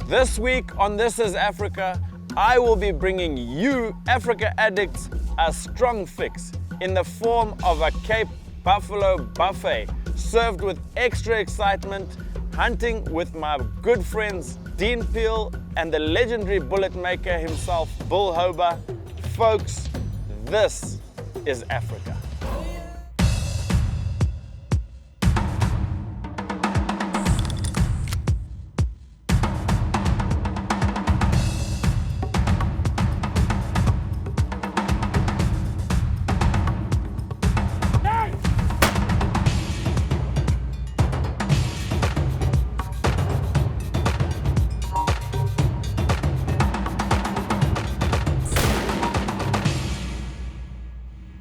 This week on This is Africa, I will be bringing you, Africa addicts, a strong fix in the form of a Cape Buffalo buffet served with extra excitement, hunting with my good friends Dean Peel and the legendary bullet maker himself, Bill Hober. Folks, this is Africa.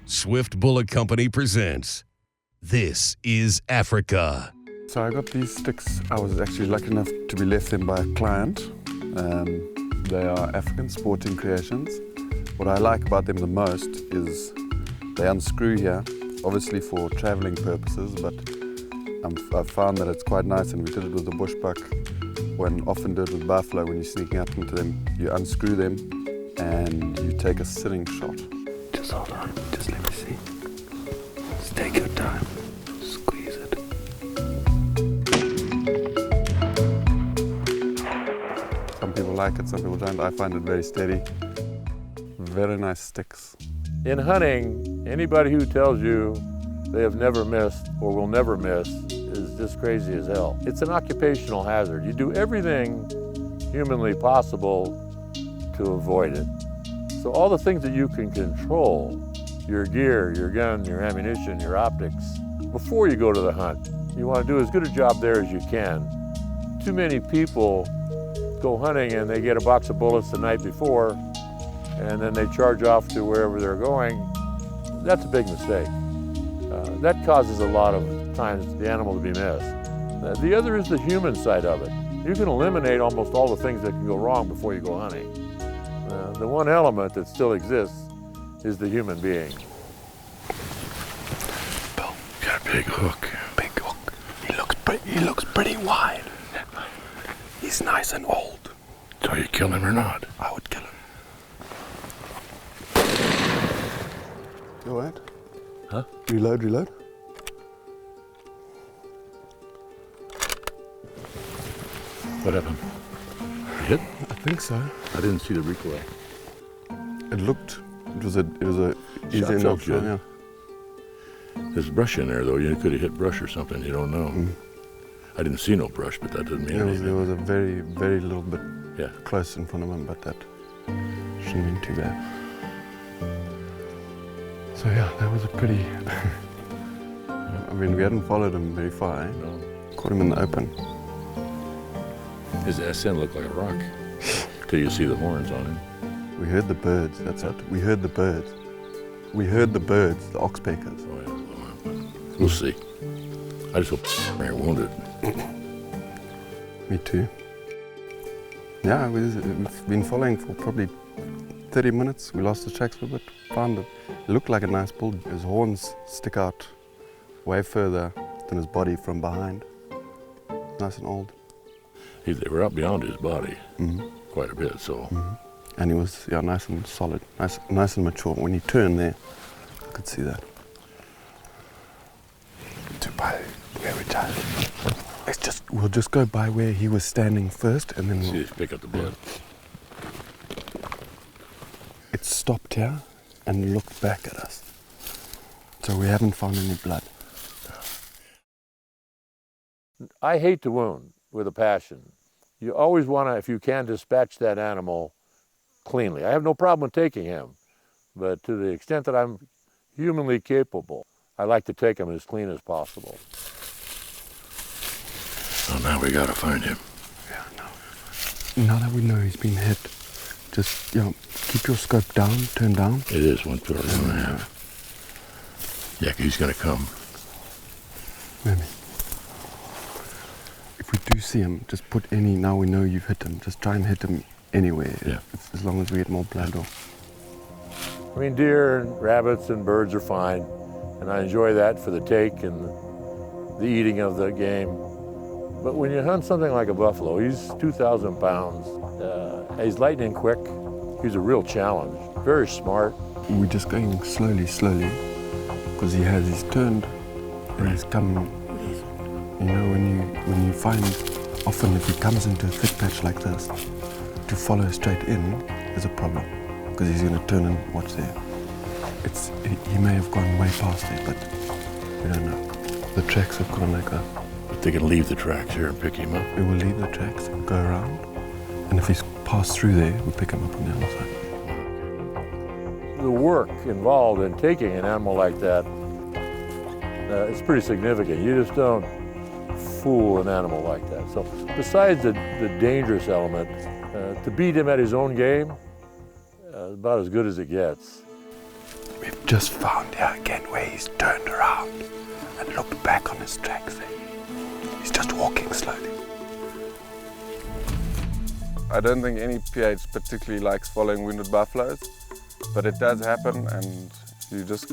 Swift Bullet Company presents This is Africa. So I got these sticks. I was actually lucky enough to be left them by a client. They are African sporting creations. What I like about them the most is they unscrew here, obviously for traveling purposes, but I've found that it's quite nice, and we did it with the bushbuck, when often do it with buffalo. When you're sneaking up into them, you unscrew them and you take a sitting shot. Just hold on, just let me see. Just take your time, squeeze it. Some people like it, some people don't. I find it very steady. Very nice sticks. In hunting, anybody who tells you they have never missed or will never miss is just crazy as hell. It's an occupational hazard. You do everything humanly possible to avoid it. So all the things that you can control, your gear, your gun, your ammunition, your optics, before you go to the hunt, you want to do as good a job there as you can. Too many people go hunting and they get a box of bullets the night before, and then they charge off to wherever they're going. That's a big mistake. That causes a lot of times the animal to be missed. The other is the human side of it. You can eliminate almost all the things that can go wrong before you go hunting. The one element that still exists is the human being. Bill, got a big hook. Big hook. He looks pretty wide. He's nice and old. So you kill him or not? I would kill him. You all right? Huh? Reload. What happened? You hit? I think so. I didn't see the recoil. It was a easy Shot enough felt shot, good. yeah. There's brush in there though. You could have hit brush or something. You don't know. I didn't see no brush, but that doesn't mean There anything. was a very, very little bit Yeah. close in front of him, but that shouldn't be too bad. So yeah, that was a pretty... I mean, we hadn't followed him very far, eh? No. Caught him in the open. His SN looked like a rock till you see the horns on him. We heard the birds, that's it. We heard the birds. We heard the birds, the oxpeckers. Oh yeah. We'll see. I just hope they're wounded. Me too. Yeah, we've been following for probably 30 minutes. We lost the tracks for a bit, found it. It looked like a nice bull. His horns stick out way further than his body from behind. Nice and old. They were up beyond his body quite a bit, so. And he was, yeah, nice and solid, nice and mature. When he turned there, I could see that. We'll just go by where he was standing first, and then See if you pick up the blood. it stopped here and looked back at us. So we haven't found any blood. I hate to wound with a passion. You always want to, if you can, dispatch that animal cleanly. I have no problem with taking him, but to the extent that I'm humanly capable, I like to take him as clean as possible. So now we gotta find him. Yeah, no. Now that we know he's been hit, just, keep your scope down, turn down. It is 1.5. Yeah, he's gonna come. Maybe. If we do see him, just put any, now we know you've hit him, just try and hit him anywhere, Yeah. as long as we get more blood or... I mean, deer and rabbits and birds are fine, and I enjoy that for the take and the eating of the game. But when you hunt something like a buffalo, he's 2,000 pounds. He's lightning quick. He's a real challenge. Very smart. We're just going slowly, because he's turned and he's come. You know, when you find, often if he comes into a thick patch like this, to follow straight in is a problem, because he's going to turn and watch there. He may have gone way past there, but we don't know. The tracks have gone like that. But they can leave the tracks here and pick him up. We will leave the tracks and go around, and if he's passed through there, we'll pick him up on the other side. The work involved in taking an animal like that is pretty significant. You just don't fool an animal like that. So besides the dangerous element, to beat him at his own game, about as good as it gets. We've just found here again where he's turned around and looked back on his tracks there. He's just walking slowly. I don't think any PH particularly likes following wounded buffaloes, but it does happen, and you just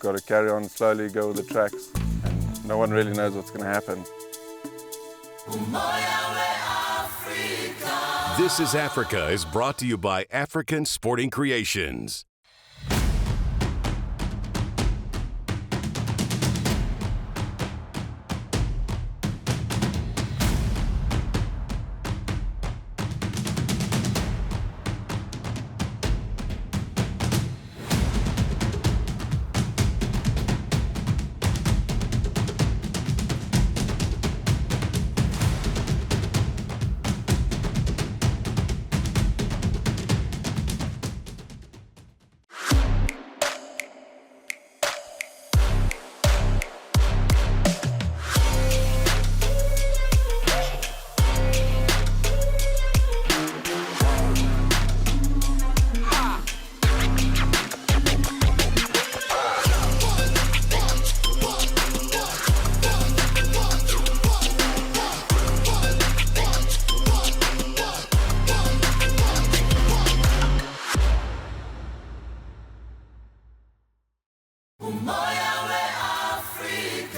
got to carry on slowly, go with the tracks, and no one really knows what's going to happen. This is Africa is brought to you by African Sporting Creations.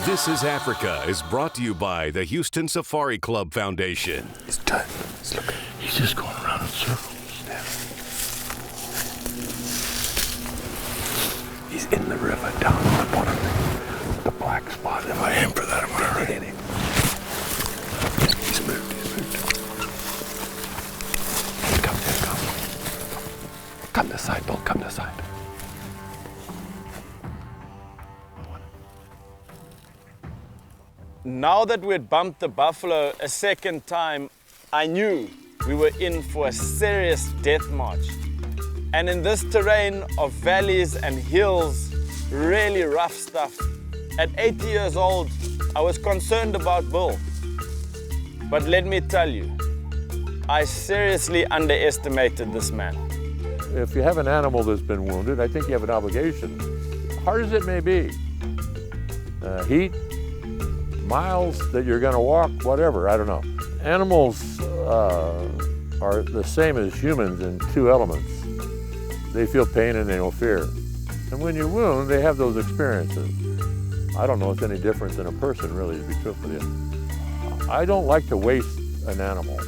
This is Africa is brought to you by the Houston Safari Club Foundation. He's turned. He's looking. He's just going around in circles. He's in the river down at the bottom. The black spot. If I aim for that, I'm going to hit him. He's moved. Come here, come. Come this side, Bill. Come this side. Now that we'd bumped the buffalo a second time, I knew we were in for a serious death march. And in this terrain of valleys and hills, really rough stuff, at 80 years old, I was concerned about Bill. But let me tell you, I seriously underestimated this man. If you have an animal that's been wounded, I think you have an obligation, hard as it may be. Heat, miles that you're going to walk, whatever, I don't know. Animals are the same as humans in two elements. They feel pain and they know fear. And when you wound, they have those experiences. I don't know if it's any different than a person, really, to be truthful with you. I don't like to waste an animal.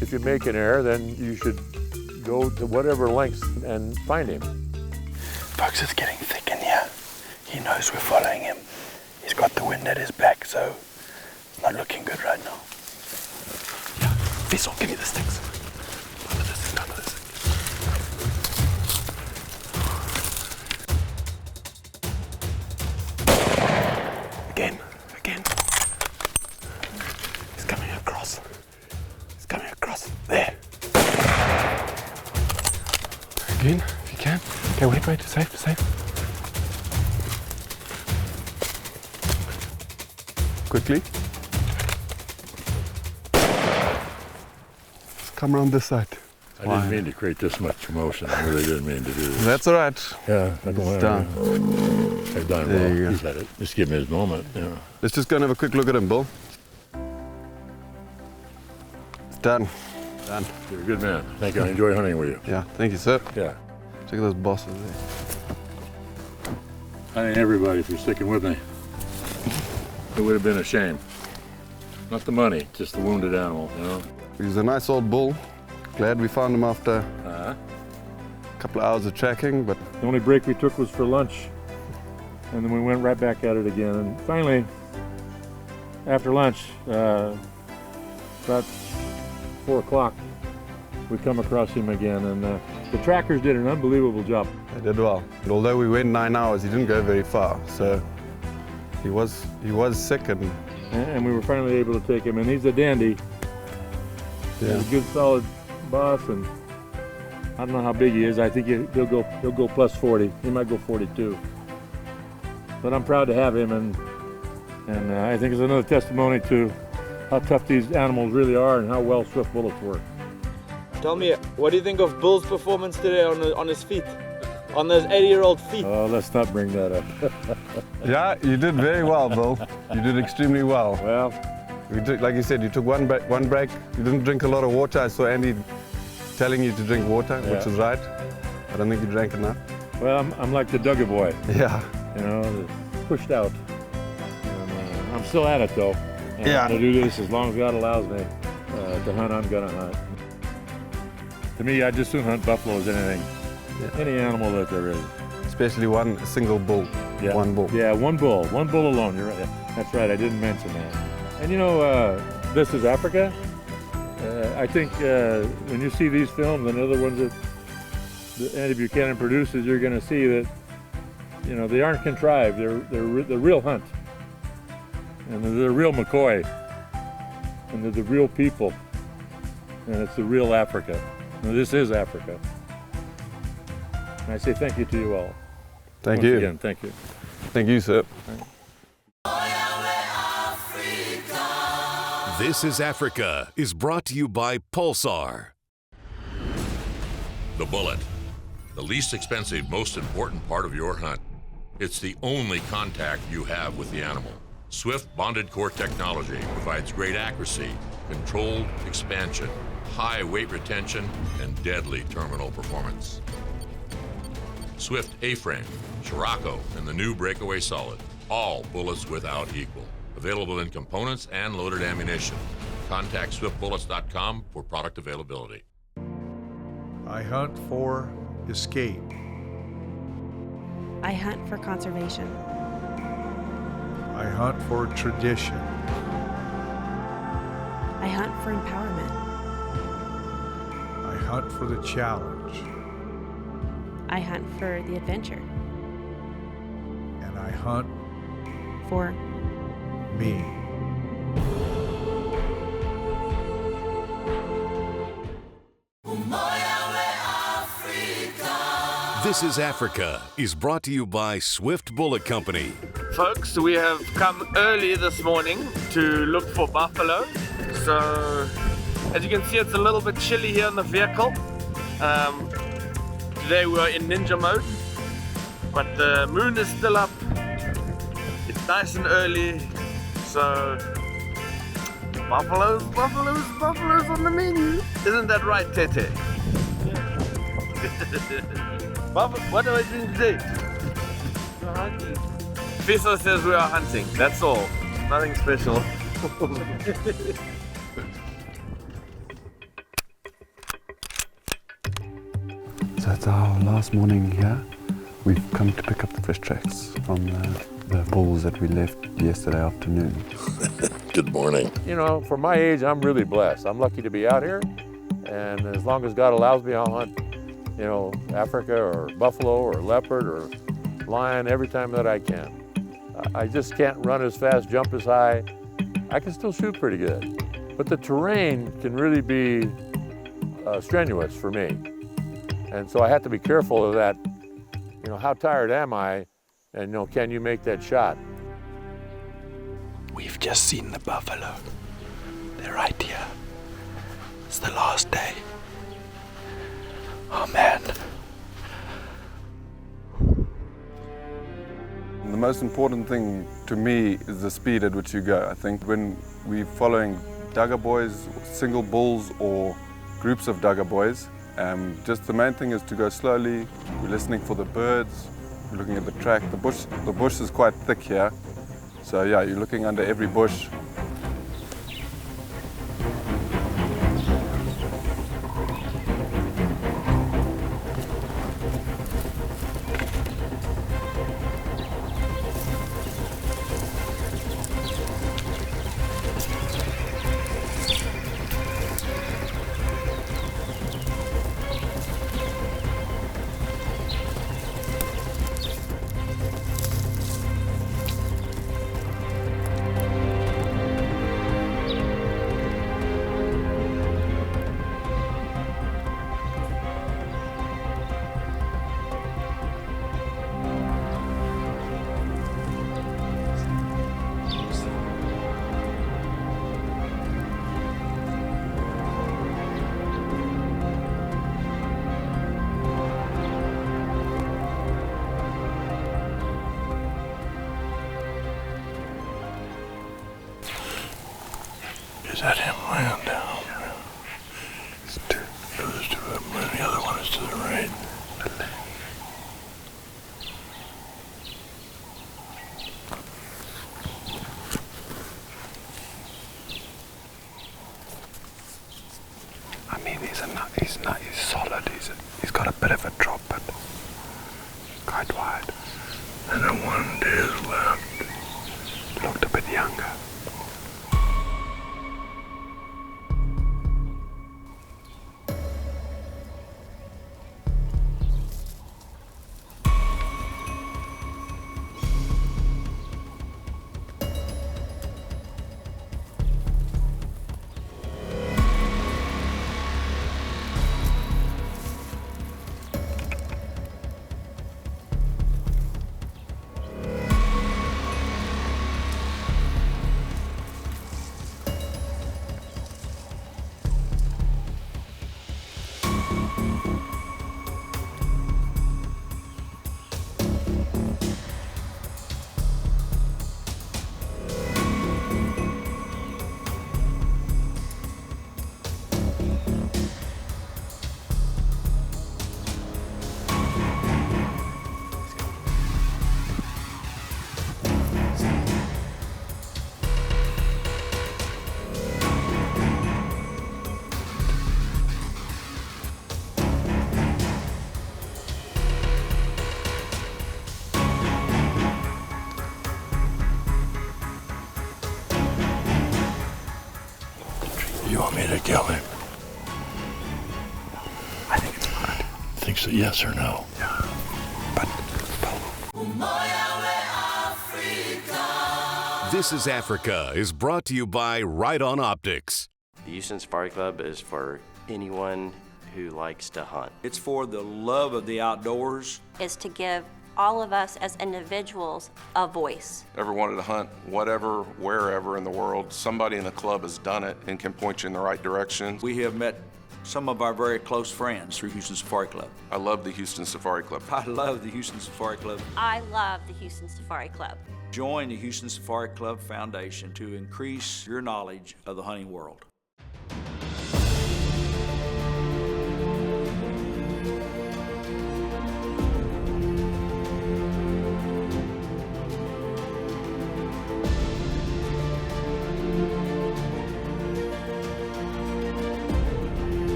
If you make an error, then you should go to whatever lengths and find him. Folks, it's getting thick in here. He knows we're following him. He's got the wind at his back, so it's not looking good right now. Yeah, Vessel, give me the sticks. Under this. Again. He's coming across. There. Again, if you can. Okay, wait, safe. Quickly. Come around this side. I didn't mean to create this much commotion. I really didn't mean to do this. That's all right. Yeah, I don't It's want done. I've done There well. you go. He's had it. Just give him his moment. Yeah. Let's just go and have a quick look at him, Bill. It's done. You're a good man. Thank you. I enjoy hunting with you. Yeah, thank you, sir. Yeah. Check out those bosses there. I thank everybody for sticking with me. It would have been a shame. Not the money, just the wounded animal, you know? He's a nice old bull. Glad we found him after a couple of hours of tracking, but The only break we took was for lunch, and then we went right back at it again. And finally, after lunch, about 4 o'clock, we come across him again, and the trackers did an unbelievable job. they did well. But although we went 9 hours, he didn't go very far, so he was sick, And we were finally able to take him, and he's a dandy. He's a good, solid boss, and I don't know how big he is. I think he'll go plus 40. He might go 42. But I'm proud to have him, and I think it's another testimony to how tough these animals really are and how well Swift bullets work. Tell me, what do you think of Bull's performance today on his feet? On those 80-year-old feet? Oh, let's not bring that up. yeah, you did very well, Bill. You did extremely well. Well, Like you said, you took one break. You didn't drink a lot of water. I saw Andy telling you to drink water, which is right. I don't think you drank enough. well, I'm like the Duggar boy, Yeah. you know, pushed out. And, I'm still at it though. And Yeah. I'm gonna do this as long as God allows me to hunt. I'm gonna hunt. To me, I just soon hunt buffalo as anything, any animal that there is. Especially one single bull. Yeah. One bull. Yeah, one bull alone. You're right. That's right. I didn't mention that. And you know, this is Africa. I think when you see these films and other ones that Andy Buchanan produces, you're going to see that, you know, they aren't contrived. They're real hunt, and they're the real McCoy, and they're the real people, and it's the real Africa. And this is Africa. And I say thank you to you all. Thank Once you. again, thank you. Thank you, sir. This is Africa is brought to you by Pulsar. The bullet. The least expensive, most important part of your hunt. It's the only contact you have with the animal. Swift bonded core technology provides great accuracy, controlled expansion, high weight retention, and deadly terminal performance. Swift A-frame, Scirocco, and the new breakaway solid. All bullets without equal. Available in components and loaded ammunition. Contact swiftbullets.com for product availability. I hunt for escape. I hunt for conservation. I hunt for tradition. I hunt for empowerment. I hunt for the challenge. I hunt for the adventure. And I hunt For me. This is Africa is brought to you by Swift Bullet Company. Folks, we have come early this morning to look for buffalo. So, as you can see, it's a little bit chilly here in the vehicle. Today we are in ninja mode, but the moon is still up. It's nice and early, so buffaloes on the menu. Isn't that right, Tete? What are we doing today? We're hunting. Fiso says we are hunting, that's all. Nothing special. So it's our last morning here. We've come to pick up the fish tracks from the bulls that we left yesterday afternoon. Good morning. You know, for my age, I'm really blessed. I'm lucky to be out here, and as long as God allows me, I'll hunt, you know, Africa or buffalo or leopard or lion every time that I can. I just can't run as fast, jump as high. I can still shoot pretty good, but the terrain can really be strenuous for me. And so I have to be careful of that, you know, how tired am I? And, you know, can you make that shot? We've just seen the buffalo. They're right here. It's the last day. Oh man. The most important thing to me is the speed at which you go. I think when we're following Duggar boys, single bulls or groups of Duggar boys, just the main thing is to go slowly. We're listening for the birds, we're looking at the track. The bush is quite thick here. So yeah, you're looking under every bush. Is that him laying down? Yeah. There's two. There's two of them, and the other one is to the right. I mean, he's solid. He's got a bit of a drop, but quite wide. And then one to his left. Looked a bit younger. You want me to kill him? I think it's good. Think so, yes or no? Yeah. But This is Africa is brought to you by Right On Optics. The Houston Safari Club is for anyone who likes to hunt. It's for the love of the outdoors. Is to give all of us as individuals a voice. Ever wanted to hunt whatever, wherever in the world, somebody in the club has done it and can point you in the right direction. We have met some of our very close friends through Houston Safari Club. I love the Houston Safari Club. I love the Houston Safari Club. I love the Houston Safari Club. Join the Houston Safari Club Foundation to increase your knowledge of the hunting world.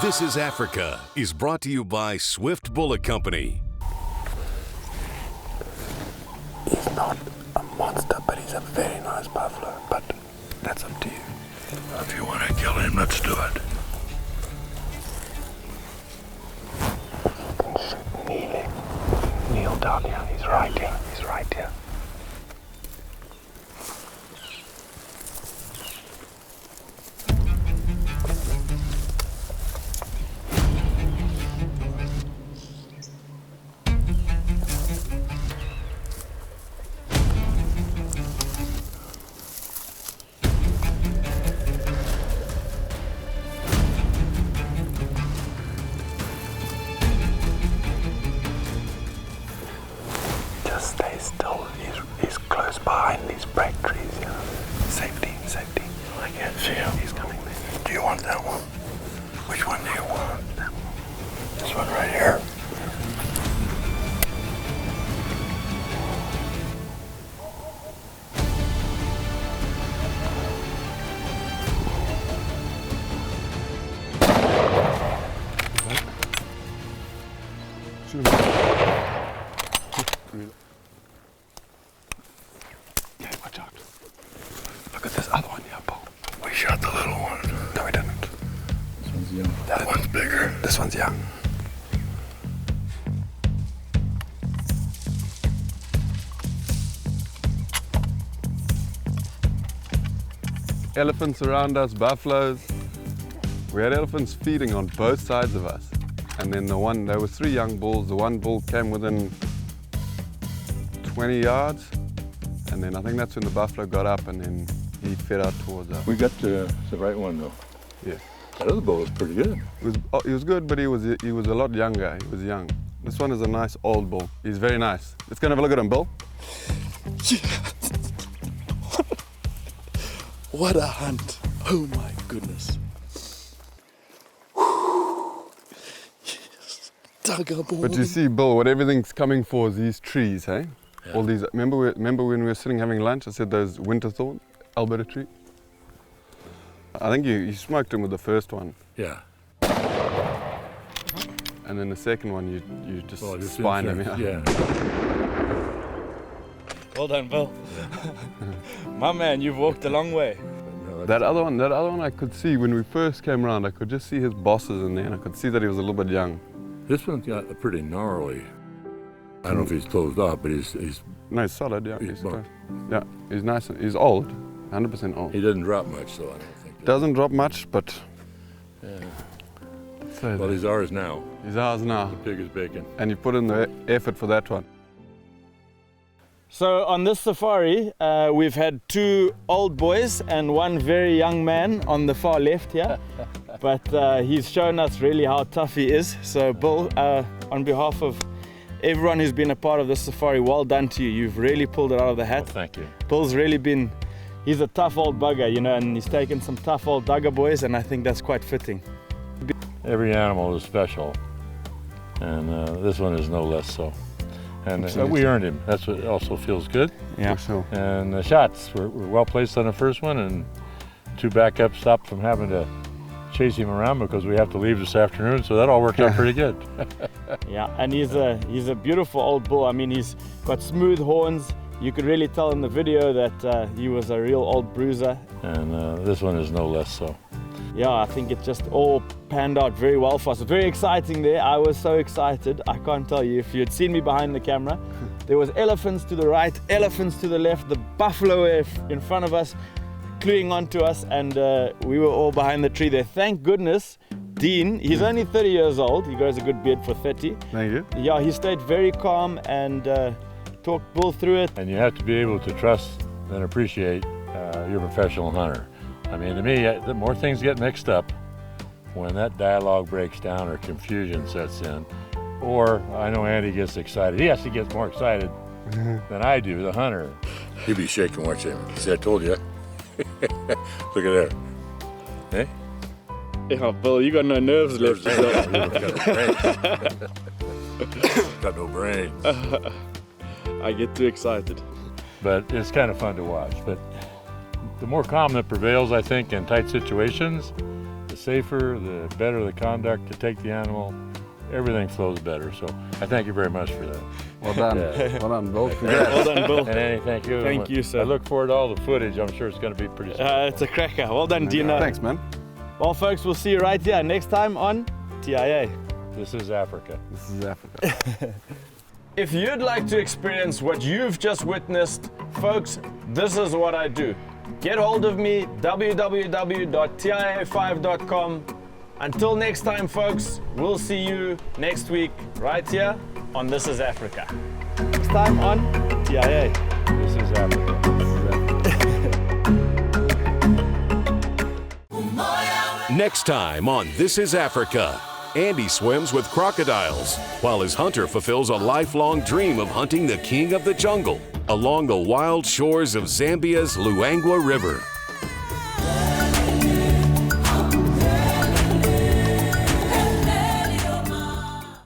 This is Africa is brought to you by Swift Bullet Company. he's not a monster, but he's a very nice buffalo. But that's up to you. If you want to kill him, let's do it. Kneel down here. He's right here. He's right here. Just stay still. He's close behind these break trees. Yeah. Safety, safety. I can't see him. He's coming there. Do you want that one? Which one do you want? That one. This one right here. Okay, watch out. Look at this other one here, Paul. We shot the little one. No, we didn't. This one's young. That one's bigger. This one's young. Elephants around us, buffaloes. We had elephants feeding on both sides of us. And then there were 3 young bulls. The one bull came within 20 yards. And then I think that's when the buffalo got up and then he fed out towards us. We got the right one though. Yeah. That other bull was pretty good. He was good, but he was a lot younger. He was young. This one is a nice old bull. He's very nice. Let's go and have a look at him, Bill. What a hunt. Oh my goodness. Yes. Dug a bull. But you see, Bill, what everything's coming for is these trees, hey? Yeah. All these. Remember when we were sitting having lunch? I said those winter thorn, Alberta tree. I think you smoked him with the first one. Yeah. And then the second one, you just spined him. Yeah. Well done, Bill. My man, you've walked a long way. That other one I could see when we first came around. I could just see his bosses in there, and I could see that he was a little bit young. This one's got a pretty gnarly. I don't know if he's closed off, but he's no, he's solid. Yeah, he's yeah, he's nice. He's old, 100% old. He doesn't drop much, though. I don't think. Doesn't drop much, but. Yeah. So well, he's ours now. He's ours now. The pig is bacon. And you put in the effort for that one. So on this safari, we've had 2 old boys and 1 very young man on the far left here. But he's shown us really how tough he is. So Bill, on behalf of everyone who's been a part of this safari, well done to you. You've really pulled it out of the hat. Well, thank you. Bill's really been, he's a tough old bugger, you know, and he's taken some tough old Duggar boys, and I think that's quite fitting. Every animal is special, and this one is no less so. And we earned him. That's what also feels good. Yeah. Sure. And the shots were well placed on the first one, and 2 backups stopped from having to chase him around because we have to leave this afternoon. So that all worked out pretty good. Yeah, and he's a beautiful old bull. I mean, he's got smooth horns. You could really tell in the video that he was a real old bruiser. And this one is no less so. Yeah, I think it just all panned out very well for us. Very exciting there. I was so excited. I can't tell you. If you had seen me behind the camera, there was elephants to the right, elephants to the left, the buffalo in front of us, cluing onto us, and we were all behind the tree there. Thank goodness, Dean, he's only 30 years old. He grows a good beard for 30. Thank you. Yeah, he stayed very calm and talked Bill through it. And you have to be able to trust and appreciate your professional hunter. I mean, to me, the more things get mixed up when that dialogue breaks down or confusion sets in, or I know Andy gets excited. He actually gets more excited than I do, the hunter. He'd be shaking watching him. See, I told you. Look at there. Hey? Yeah, Bill, you got no nerves left. Got no brain. I get too excited. But it's kind of fun to watch. But the more calm that prevails, I think, in tight situations, the safer, the better the conduct to take the animal. Everything flows better. So I thank you very much for that. Well done. Yeah. Well done, Bill. Well done, Bill. And Andy, thank you. Thank you, sir. I look forward to all the footage. I'm sure it's going to be pretty special. It's a cracker. Well done, Dino. Thanks, man. Well, folks, we'll see you right here next time on TIA. This is Africa. This is Africa. If you'd like to experience what you've just witnessed, folks, this is what I do. Get hold of me, www.tia5.com. Until next time, folks, we'll see you next week right here on This is Africa. Next time on TIA. This is Africa. Next time on This is Africa, Andy swims with crocodiles while his hunter fulfills a lifelong dream of hunting the king of the jungle along the wild shores of Zambia's Luangwa River.